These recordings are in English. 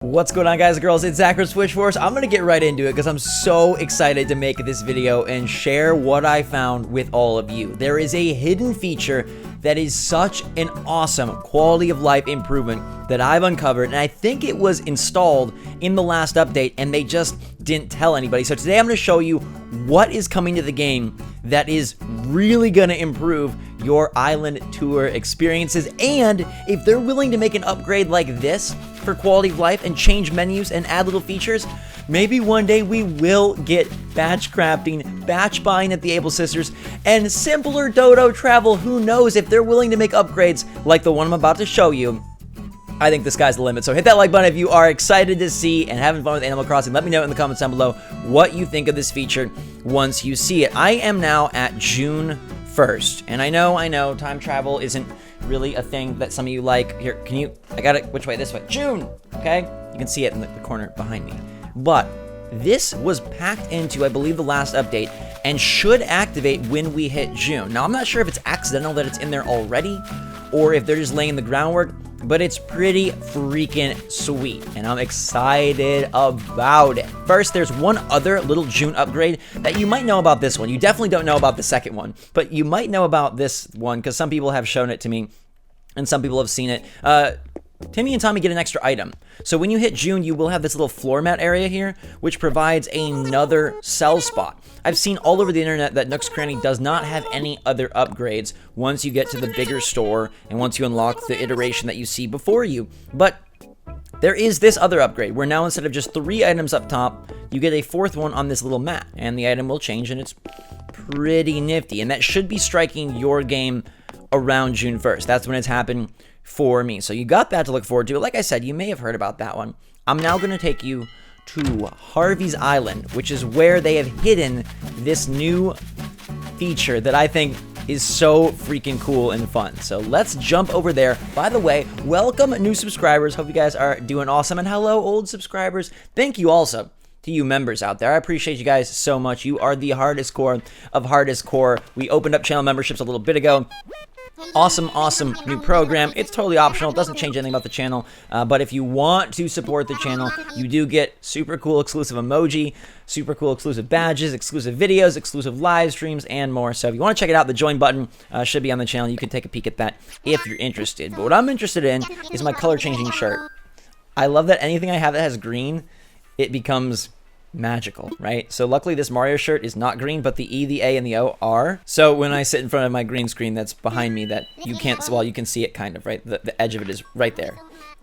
What's going on, guys and girls? It's Zach from SwitchForce. I'm going to get right into it because I'm so excited to make this video and share what I found with all of you. There is a hidden feature that is such an awesome quality of life improvement that I've uncovered, and I think it was installed in the last update and they just didn't tell anybody. So today I'm going to show you what is coming to the game that is really going to improve your island tour experiences, and if they're willing to make an upgrade like this for quality of life and change menus and add little features, maybe one day we will get batch crafting, batch buying at the Able Sisters, and simpler Dodo travel. Who knows? If they're willing to make upgrades like the one I'm about to show you, I think the sky's the limit. So hit that like button if you are excited to see and having fun with Animal Crossing. Let me know in the comments down below what you think of this feature once you see it. I am now at June 1st, and I know time travel isn't really a thing that some of you like. Here, can you, I got it, which way? This way. June, okay? You can see it in the corner behind me. But this was packed into, I believe, the last update and should activate when we hit June. Now, I'm not sure if it's accidental that it's in there already or if they're just laying the groundwork, but it's pretty freaking sweet, and I'm excited about it. First, there's one other little June upgrade that you might know about. This one. You definitely don't know about the second one, but you might know about this one because some people have shown it to me and some people have seen it. Timmy and Tommy get an extra item. So when you hit June, you will have this little floor mat area here, which provides another sell spot. I've seen all over the internet that Nook's Cranny does not have any other upgrades once you get to the bigger store and once you unlock the iteration that you see before you. But there is this other upgrade where now instead of just 3 items up top, you get a 4th one on this little mat, and the item will change, and it's pretty nifty. And that should be striking your game around June 1st. That's when it's happened for me. So you got that to look forward to. Like I said, you may have heard about that one. I'm now going to take you to Harvey's Island, which is where they have hidden this new feature that I think is so freaking cool and fun. So let's jump over there. By the way, welcome new subscribers. Hope you guys are doing awesome. And hello, old subscribers. Thank you also to you members out there. I appreciate you guys so much. You are the hardest core of hardest core. We opened up channel memberships a little bit ago. Awesome new program. It's totally optional. It doesn't change anything about the channel. But if you want to support the channel, you do get super cool exclusive emoji, super cool exclusive badges, exclusive videos, exclusive live streams, and more. So if you want to check it out, the join button should be on the channel. You can take a peek at that if you're interested. But what I'm interested in is my color changing shirt. I love that anything I have that has green, it becomes magical, right? So luckily this Mario shirt is not green, but the E, the A, and the O are. So when I sit in front of my green screen that's behind me that you can't, well, you can see it kind of, right? The edge of it is right there.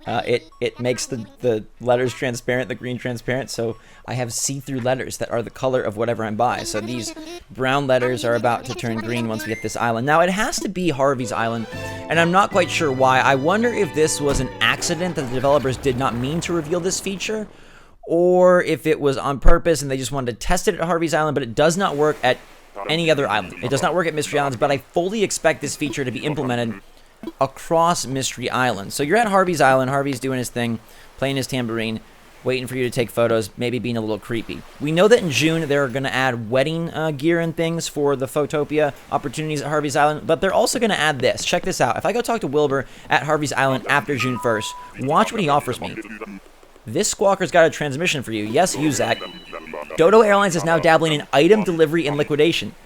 It makes the letters transparent, the green transparent, so I have see-through letters that are the color of whatever I'm by. So these brown letters are about to turn green once we get this island. Now, it has to be Harvey's Island, and I'm not quite sure why. I wonder if this was an accident that the developers did not mean to reveal this feature, or if it was on purpose and they just wanted to test it at Harvey's Island, but it does not work at any other island. It does not work at Mystery Islands, but I fully expect this feature to be implemented across Mystery Islands. So you're at Harvey's Island, Harvey's doing his thing, playing his tambourine, waiting for you to take photos, maybe being a little creepy. We know that in June they're going to add wedding gear and things for the Photopia opportunities at Harvey's Island, but they're also going to add this. Check this out. If I go talk to Wilbur at Harvey's Island after June 1st, watch what he offers me. This squawker's got a transmission for you. Yes, you, Zach. Dodo Airlines is now dabbling in item delivery and liquidation.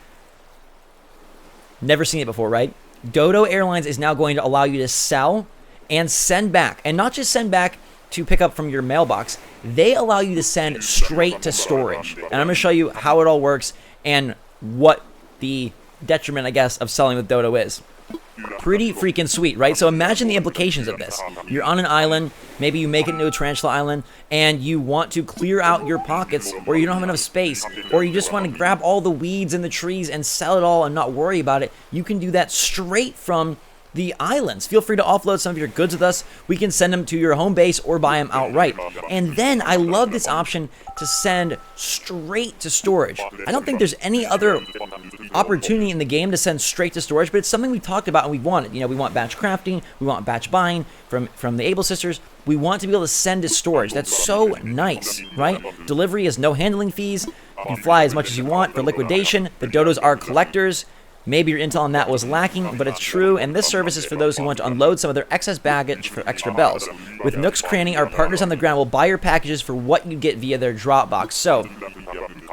Never seen it before, right? Dodo Airlines is now going to allow you to sell and send back. And not just send back to pick up from your mailbox. They allow you to send straight to storage. And I'm going to show you how it all works and what the detriment, I guess, of selling with Dodo is. Pretty freaking sweet, right? So imagine the implications of this. You're on an island, maybe you make it into a tarantula island, and you want to clear out your pockets, or you don't have enough space, or you just want to grab all the weeds and the trees and sell it all and not worry about it. You can do that straight from the islands. Feel free to offload some of your goods with us. We can send them to your home base or buy them outright. And then I love this option to send straight to storage. I don't think there's any other opportunity in the game to send straight to storage, but it's something we talked about and we wanted. You know, we want batch crafting, we want batch buying from the Able Sisters. We want to be able to send to storage. That's so nice, right? Delivery is no handling fees. You can fly as much as you want for liquidation. The Dodos are collectors. Maybe your intel on that was lacking, but it's true, and this service is for those who want to unload some of their excess baggage for extra bells. With Nook's Cranny, our partners on the ground will buy your packages for what you get via their Dropbox. So,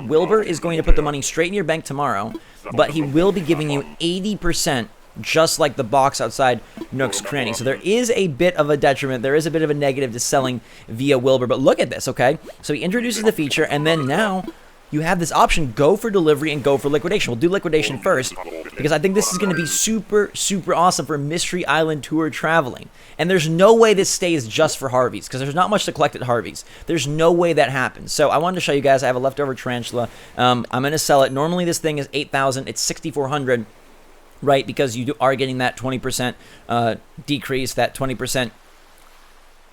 Wilbur is going to put the money straight in your bank tomorrow, but he will be giving you 80%, just like the box outside Nook's Cranny. So there is a bit of a detriment, there is a bit of a negative to selling via Wilbur, but look at this, okay? So he introduces the feature, and then now you have this option, go for delivery and go for liquidation. We'll do liquidation first, because I think this is going to be super, super awesome for Mystery Island tour traveling. And there's no way this stays just for Harvey's, because there's not much to collect at Harvey's. There's no way that happens. So I wanted to show you guys, I have a leftover tarantula. I'm going to sell it. Normally this thing is 8,000, it's 6,400, right? Because you are getting that 20% decrease, that 20%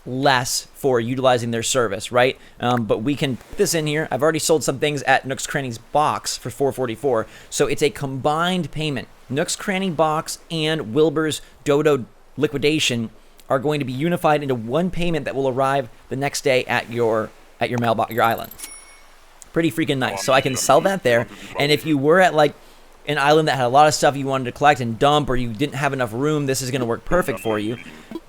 less for utilizing their service, right? But we can put this in here. I've already sold some things at Nook's Cranny's box for $444, so it's a combined payment. Nook's Cranny box and Wilbur's Dodo liquidation are going to be unified into one payment that will arrive the next day at your mailbox, your island. Pretty freaking nice. So I can sell that there, and if you were at like an island that had a lot of stuff you wanted to collect and dump, or you didn't have enough room, this is going to work perfect for you.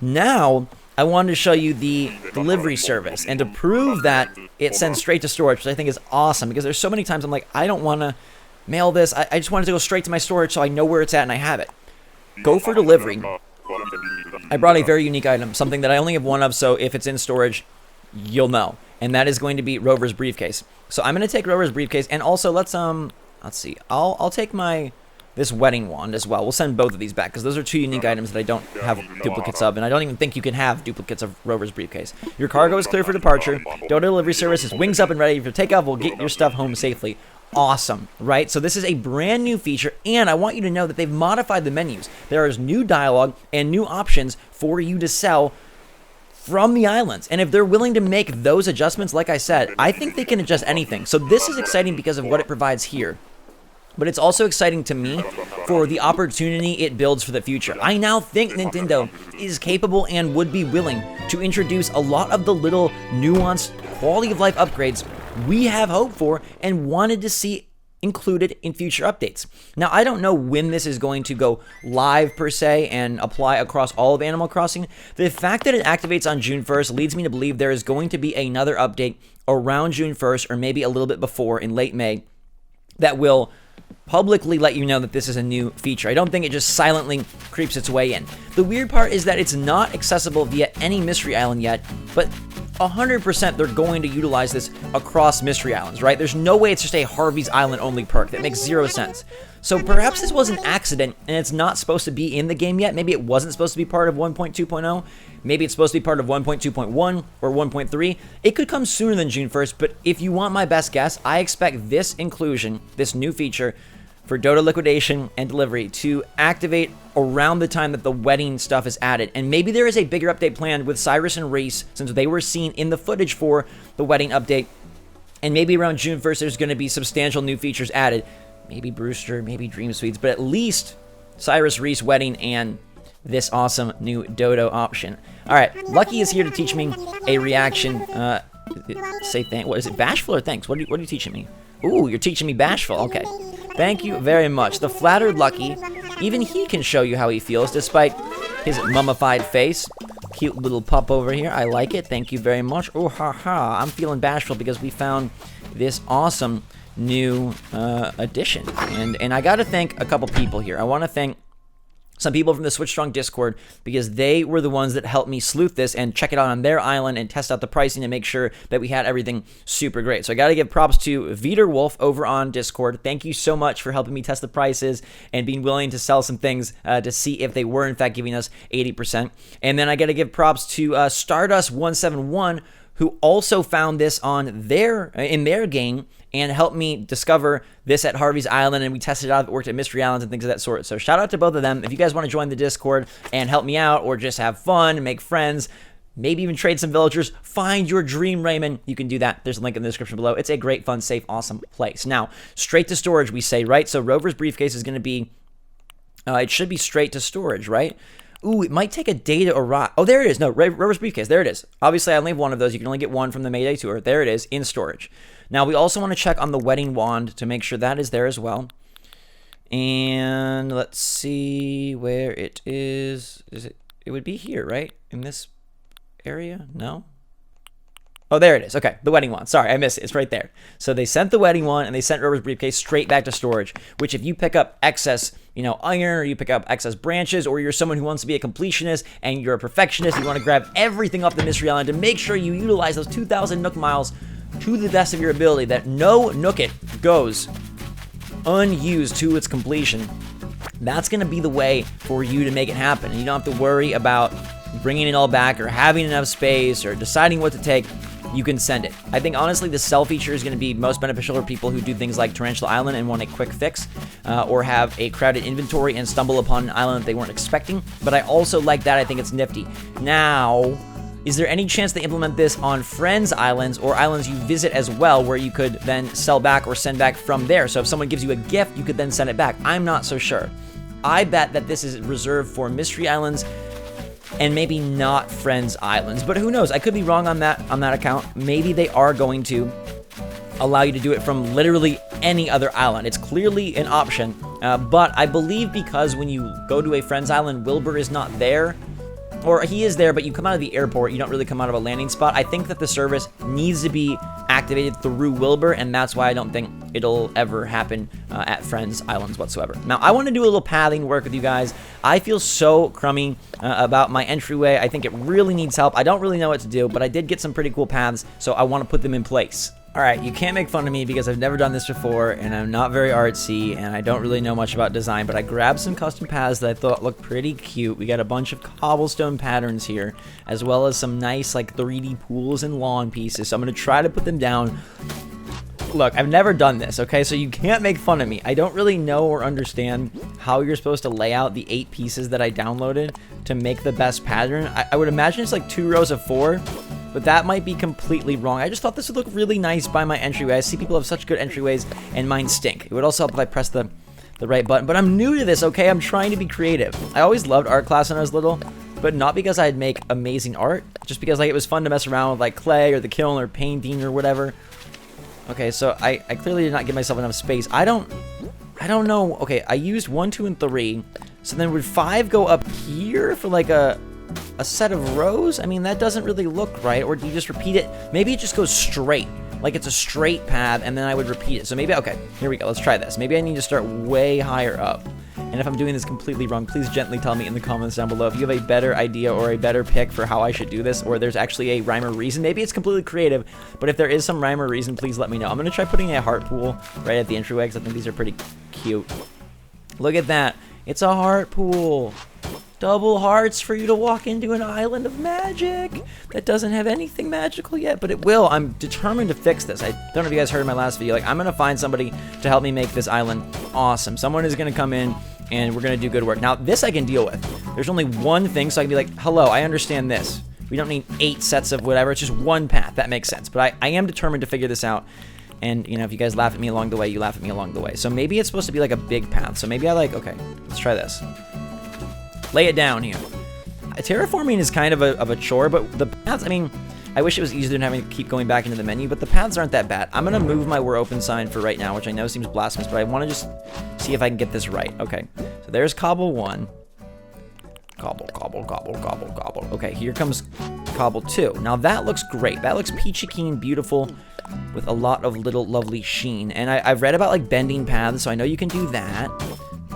Now I wanted to show you the delivery service, and to prove that it sends straight to storage, which I think is awesome, because there's so many times I'm like, I don't want to mail this, I just want it to go straight to my storage so I know where it's at and I have it. Go for delivery. I brought a very unique item, something that I only have one of, so if it's in storage, you'll know, and that is going to be Rover's briefcase. So I'm going to take Rover's briefcase, and also let's see, I'll take this wedding wand as well. We'll send both of these back, because those are two unique items that I don't have duplicates of, and I don't even think you can have duplicates of Rover's briefcase. Your cargo is clear for departure. Dodo delivery service is wings up and ready for takeoff. We'll get your stuff home safely. Awesome, right? So this is a brand new feature, and I want you to know that they've modified the menus. There is new dialogue and new options for you to sell from the islands, and if they're willing to make those adjustments, like I said, I think they can adjust anything. So this is exciting because of what it provides here. But it's also exciting to me for the opportunity it builds for the future. I now think Nintendo is capable and would be willing to introduce a lot of the little nuanced quality of life upgrades we have hoped for and wanted to see included in future updates. Now, I don't know when this is going to go live per se and apply across all of Animal Crossing. The fact that it activates on June 1st leads me to believe there is going to be another update around June 1st, or maybe a little bit before in late May, that will publicly let you know that this is a new feature. I don't think it just silently creeps its way in. The weird part is that it's not accessible via any Mystery Island yet, but 100% they're going to utilize this across Mystery Islands, right? There's no way it's just a Harvey's Island only perk. That makes zero sense. So perhaps this was an accident and it's not supposed to be in the game yet. Maybe it wasn't supposed to be part of 1.2.0. Maybe it's supposed to be part of 1.2.1 or 1.3. It could come sooner than June 1st, but if you want my best guess, I expect this inclusion, this new feature for Dodo liquidation and delivery to activate around the time that the wedding stuff is added. And maybe there is a bigger update planned with Cyrus and Reese, since they were seen in the footage for the wedding update. And maybe around June 1st, there's going to be substantial new features added. Maybe Brewster, maybe Dream Suites, but at least Cyrus, Reese, wedding, and this awesome new Dodo option. All right, Lucky is here to teach me a reaction. Say thank. What is it? Bashful or thanks? What are you teaching me? Ooh, you're teaching me bashful. Okay. Thank you very much. The flattered Lucky, even he can show you how he feels despite his mummified face. Cute little pup over here. I like it. Thank you very much. Oh, ha, ha. I'm feeling bashful because we found this awesome new addition. And I got to thank a couple people here. I want to thank some people from the Switch Strong Discord, because they were the ones that helped me sleuth this and check it out on their island and test out the pricing and make sure that we had everything super great. So I got to give props to Viter Wolf over on Discord. Thank you so much for helping me test the prices and being willing to sell some things to see if they were in fact giving us 80%. And then I got to give props to Stardust171, who also found this on in their game and helped me discover this at Harvey's Island, and we tested it out. It worked at Mystery Islands and things of that sort. So shout out to both of them. If you guys want to join the Discord and help me out, or just have fun, make friends, maybe even trade some villagers, find your dream Raymond, you can do that. There's a link in the description below. It's a great, fun, safe, awesome place. Now, straight to storage, we say, right? So Rover's briefcase is going to be, it should be straight to storage, right? Ooh, it might take a day to arrive. Oh, there it is. No, Rover's briefcase. There it is. Obviously, I only have one of those. You can only get one from the Mayday Tour. There it is, in storage. Now, we also want to check on the wedding wand to make sure that is there as well. And let's see where it is. It would be here, right? In this area? No? Oh, there it is. Okay, the wedding wand. Sorry, I missed it. It's right there. So they sent the wedding wand and they sent Rover's briefcase straight back to storage, which if you pick up excess, iron, or you pick up excess branches, or you're someone who wants to be a completionist and you're a perfectionist, you want to grab everything off the Mystery Island to make sure you utilize those 2,000 Nook miles to the best of your ability, that no Nookit goes unused to its completion. That's going to be the way for you to make it happen. And you don't have to worry about bringing it all back or having enough space or deciding what to take. You can send it. I think honestly the sell feature is going to be most beneficial for people who do things like Tarantula Island and want a quick fix, or have a crowded inventory and stumble upon an island that they weren't expecting. But I also like that. I think it's nifty. Now, is there any chance to implement this on friends' islands or islands you visit as well, where you could then sell back or send back from there? So if someone gives you a gift, you could then send it back. I'm not so sure. I bet that this is reserved for mystery islands and maybe not friends' islands. But who knows? I could be wrong on that account. Maybe they are going to allow you to do it from literally any other island. It's clearly an option. But I believe because when you go to a friend's island, Wilbur is not there. Or he is there, but you come out of the airport, you don't really come out of a landing spot. I think that the service needs to be activated through Wilbur, and that's why I don't think it'll ever happen at Friends Islands whatsoever. Now, I want to do a little pathing work with you guys. I feel so crummy about my entryway. I think it really needs help. I don't really know what to do, but I did get some pretty cool paths, so I want to put them in place. Alright, you can't make fun of me because I've never done this before, and I'm not very artsy, and I don't really know much about design, but I grabbed some custom paths that I thought looked pretty cute. We got a bunch of cobblestone patterns here, as well as some nice, like, 3D pools and lawn pieces, so I'm going to try to put them down. Look, I've never done this, okay, so you can't make fun of me. I don't really know or understand how you're supposed to lay out the 8 pieces that I downloaded to make the best pattern. I would imagine it's like 2 rows of 4. But that might be completely wrong. I just thought this would look really nice by my entryway. I see people have such good entryways, and mine stink. It would also help if I press the right button. But I'm new to this, okay? I'm trying to be creative. I always loved art class when I was little, but not because I'd make amazing art, just because like it was fun to mess around with like clay or the kiln or painting or whatever. Okay, so I clearly did not give myself enough space. I don't know. Okay, I used 1, 2, and 3. So then would 5 go up here for like a set of rows? I mean, that doesn't really look right. Or do you just repeat it? Maybe it just goes straight, like it's a straight path, and then I would repeat it. So maybe, okay, here we go. Let's try this. Maybe I need to start way higher up. And if I'm doing this completely wrong, please gently tell me in the comments down below if you have a better idea or a better pick for how I should do this, or there's actually a rhyme or reason. Maybe it's completely creative, but if there is some rhyme or reason, please let me know. I'm going to try putting a heart pool right at the entryway because I think these are pretty cute. Look at that. It's a heart pool. Double hearts for you to walk into an island of magic that doesn't have anything magical yet, but it will. I'm determined to fix this. I don't know if you guys heard in my last video. Like, I'm going to find somebody to help me make this island awesome. Someone is going to come in, and we're going to do good work. Now, this I can deal with. There's only one thing, so I can be like, hello, I understand this. We don't need 8 sets of whatever. It's just one path. That makes sense. But I am determined to figure this out. And, you know, if you guys laugh at me along the way, you laugh at me along the way. So maybe it's supposed to be like a big path. So maybe okay, let's try this. Lay it down here. Terraforming is kind of a chore, but the paths, I mean, I wish it was easier than having to keep going back into the menu, but the paths aren't that bad. I'm going to move my "we're open" sign for right now, which I know seems blasphemous, but I want to just see if I can get this right. Okay, so there's cobble 1. Cobble, cobble, cobble, cobble, cobble. Okay, here comes cobble 2. Now that looks great. That looks peachy keen, beautiful, with a lot of little lovely sheen. And I've read about like bending paths, so I know you can do that.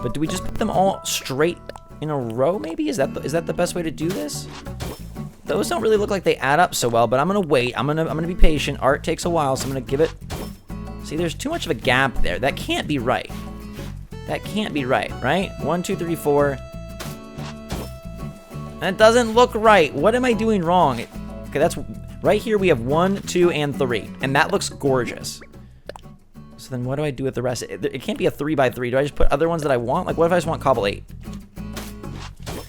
But do we just put them all straight in a row, maybe? Is that the best way to do this? Those don't really look like they add up so well, but I'm gonna wait. I'm gonna be patient. Art takes a while, so I'm gonna give it. See, there's too much of a gap there. That can't be right. That can't be right, right? 1, 2, 3, 4. That doesn't look right. What am I doing wrong? Okay, that's right here. We have 1, 2, and 3, and that looks gorgeous. So then, what do I do with the rest? It can't be a 3 by 3. Do I just put other ones that I want? Like, what if I just want cobble 8?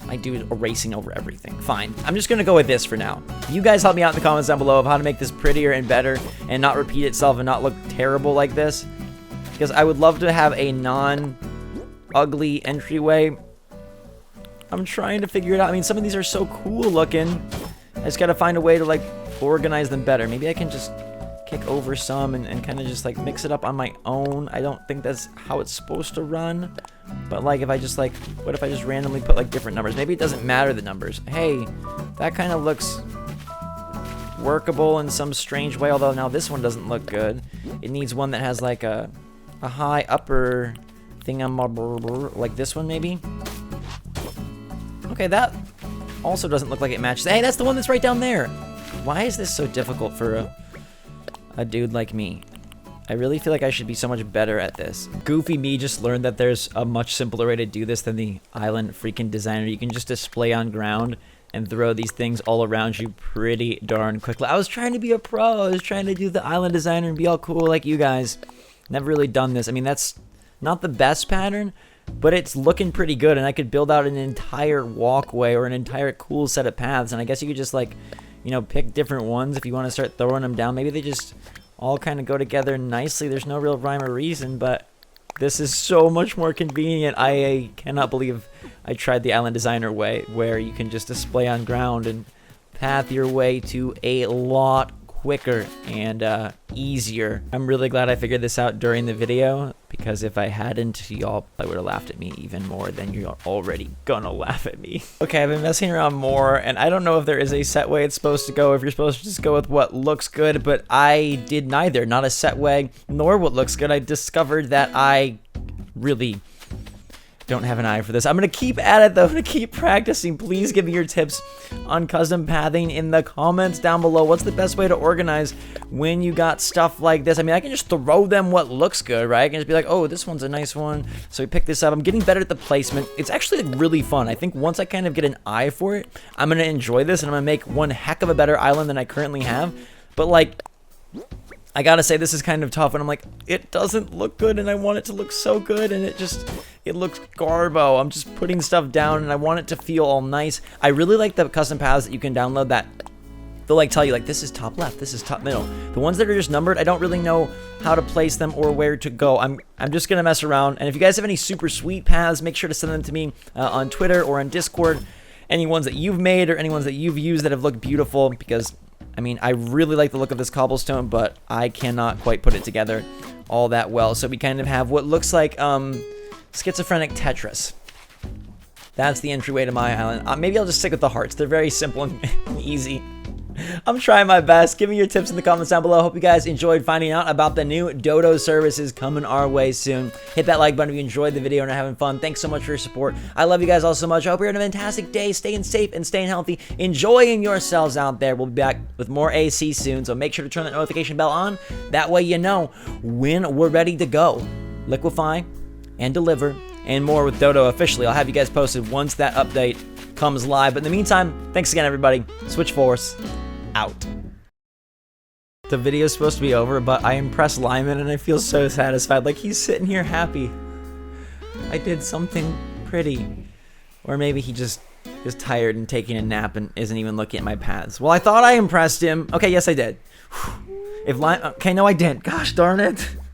I do erasing over everything. Fine. I'm just going to go with this for now. You guys help me out in the comments down below of how to make this prettier and better and not repeat itself and not look terrible like this. Because I would love to have a non-ugly entryway. I'm trying to figure it out. I mean, some of these are so cool looking. I just got to find a way to, like, organize them better. Maybe I can just kick over some and kind of just, like, mix it up on my own. I don't think that's how it's supposed to run. But like if I just like, what if I just randomly put like different numbers? Maybe it doesn't matter the numbers. Hey, that kind of looks workable in some strange way, although now this one doesn't look good. It needs one that has like a high upper thing on like this one maybe. Okay, that also doesn't look like it matches. Hey, that's the one that's right down there. Why is this so difficult for a dude like me? I really feel like I should be so much better at this. Goofy me just learned that there's a much simpler way to do this than the island freaking designer. You can just display on ground and throw these things all around you pretty darn quickly. I was trying to be a pro. I was trying to do the island designer and be all cool like you guys. Never really done this. I mean, that's not the best pattern, but it's looking pretty good, and I could build out an entire walkway or an entire cool set of paths, and I guess you could just, like, you know, pick different ones if you want to start throwing them down. Maybe they just all kind of go together nicely. There's no real rhyme or reason, but this is so much more convenient. I cannot believe I tried the island designer way, where you can just display on ground and path your way to a lot quicker and easier. I'm really glad I figured this out during the video, because if I hadn't, y'all probably would have laughed at me even more than you're already gonna laugh at me. Okay, I've been messing around more, and I don't know if there is a set way it's supposed to go, if you're supposed to just go with what looks good, but I did neither. Not a set way, nor what looks good. I discovered that I really don't have an eye for this. I'm gonna keep at it though. I'm gonna keep practicing. Please give me your tips on custom pathing in the comments down below. What's the best way to organize when you got stuff like this? I mean, I can just throw them what looks good, right? I can just be like, oh, this one's a nice one, so we pick this up. I'm getting better at the placement. It's actually like really fun. I think once I kind of get an eye for it, I'm gonna enjoy this, and I'm gonna make one heck of a better island than I currently have. But like, I gotta say, this is kind of tough, and I'm like, it doesn't look good, and I want it to look so good, and it looks garbo. I'm just putting stuff down, and I want it to feel all nice. I really like the custom paths that you can download that they'll like tell you, like, this is top left, this is top middle. The ones that are just numbered, I don't really know how to place them or where to go. I'm just gonna mess around, and if you guys have any super sweet paths, make sure to send them to me on Twitter or on Discord. Any ones that you've made or any ones that you've used that have looked beautiful, because I mean, I really like the look of this cobblestone, but I cannot quite put it together all that well. So we kind of have what looks like schizophrenic Tetris. That's the entryway to my island. Maybe I'll just stick with the hearts. They're very simple and easy. I'm trying my best. Give me your tips in the comments down below. Hope you guys enjoyed finding out about the new Dodo services coming our way soon. Hit that like button if you enjoyed the video and are having fun. Thanks so much for your support. I love you guys all so much. I hope you're having a fantastic day, staying safe and staying healthy, enjoying yourselves out there. We'll be back with more AC soon, so make sure to turn that notification bell on. That way you know when we're ready to go. Liquefy and deliver and more with Dodo officially. I'll have you guys posted once that update comes live. But in the meantime, thanks again, everybody. SwitchForce out. The video's supposed to be over, but I impressed Lyman and I feel so satisfied. Like, he's sitting here happy. I did something pretty. Or maybe he just is tired and taking a nap and isn't even looking at my paths. Well, I thought I impressed him. Okay, yes, I did. If Lyman... Okay, no, I didn't. Gosh darn it.